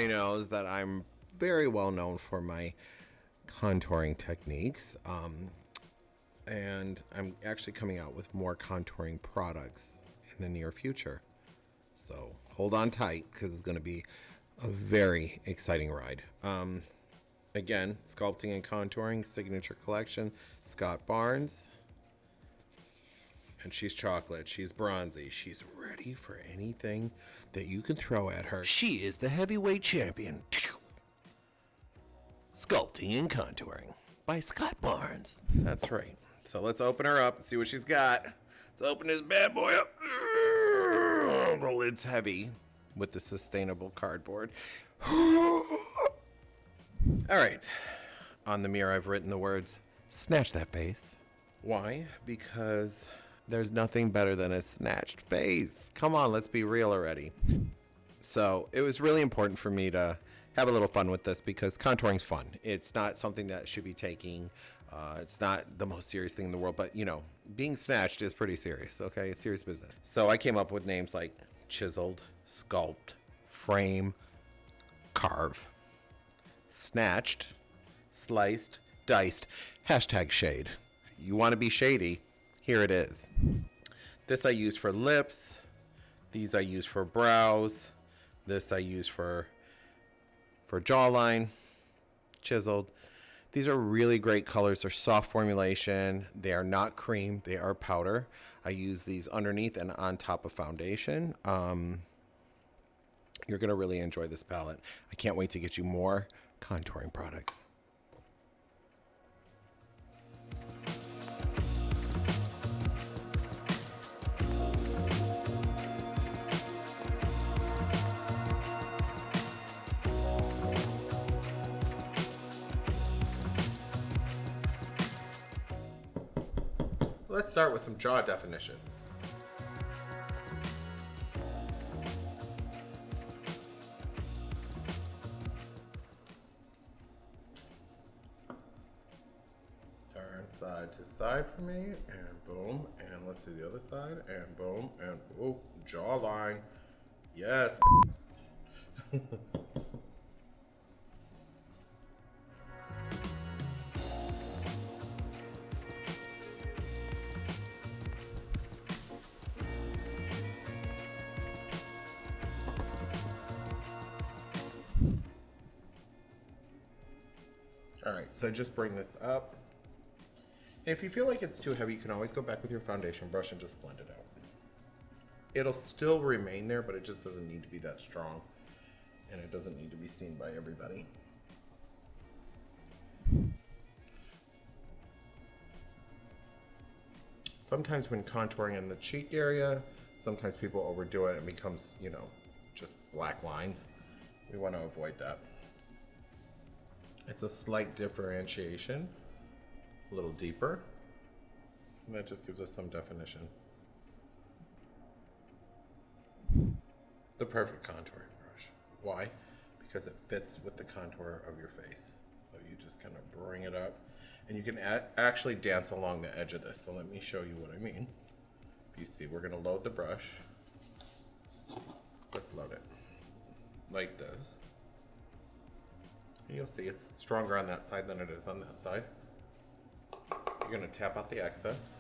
everybody knows that I'm very well known for my contouring techniques. And I'm actually coming out with more contouring products in the near future. So hold on tight because it's going to be a very exciting ride. Again, Sculpting and Contouring, Signature Collection, Scott Barnes. And she's chocolate, she's bronzy, she's ready for anything that you can throw at her. She is the heavyweight champion. Sculpting and Contouring by Scott Barnes. That's right. So let's open her up and see what she's got. Let's open this bad boy up. The lid's heavy with the sustainable cardboard. All right. On the mirror, I've written the words, snatch that face. Why? Because there's nothing better than a snatched face. Come on, let's be real already. So it was really important for me to have a little fun with this because contouring's fun. It's not something that should be taking. It's not the most serious thing in the world, but you know, being snatched is pretty serious, okay? It's serious business. So I came up with names like chiseled, sculpt, frame, carve, snatched, sliced, diced, hashtag shade. You want to be shady? Here it is. This I use for lips. These I use for brows. This I use for jawline, chiseled. These are really great colors. They're soft formulation. They are not cream. They are powder. I use these underneath and on top of foundation. You're going to really enjoy this palette. I can't wait to get you more contouring products. Let's start with some jaw definition. Turn side to side for me, and boom, and let's do the other side, and boom, and oh, jawline. Yes. All right, so just bring this up. And if you feel like it's too heavy, you can always go back with your foundation brush and just blend it out. It'll still remain there, but it just doesn't need to be that strong. And it doesn't need to be seen by everybody. Sometimes when contouring in the cheek area, sometimes people overdo it and it becomes, you know, just black lines. We want to avoid that. It's a slight differentiation, a little deeper, and that just gives us some definition. The perfect contouring brush. Why? Because it fits with the contour of your face. So you just kind of bring it up, and you can actually dance along the edge of this. So let me show you what I mean. You see, we're going to load the brush. Let's load it like this. You'll see it's stronger on that side than it is on that side. You're going to tap out the excess.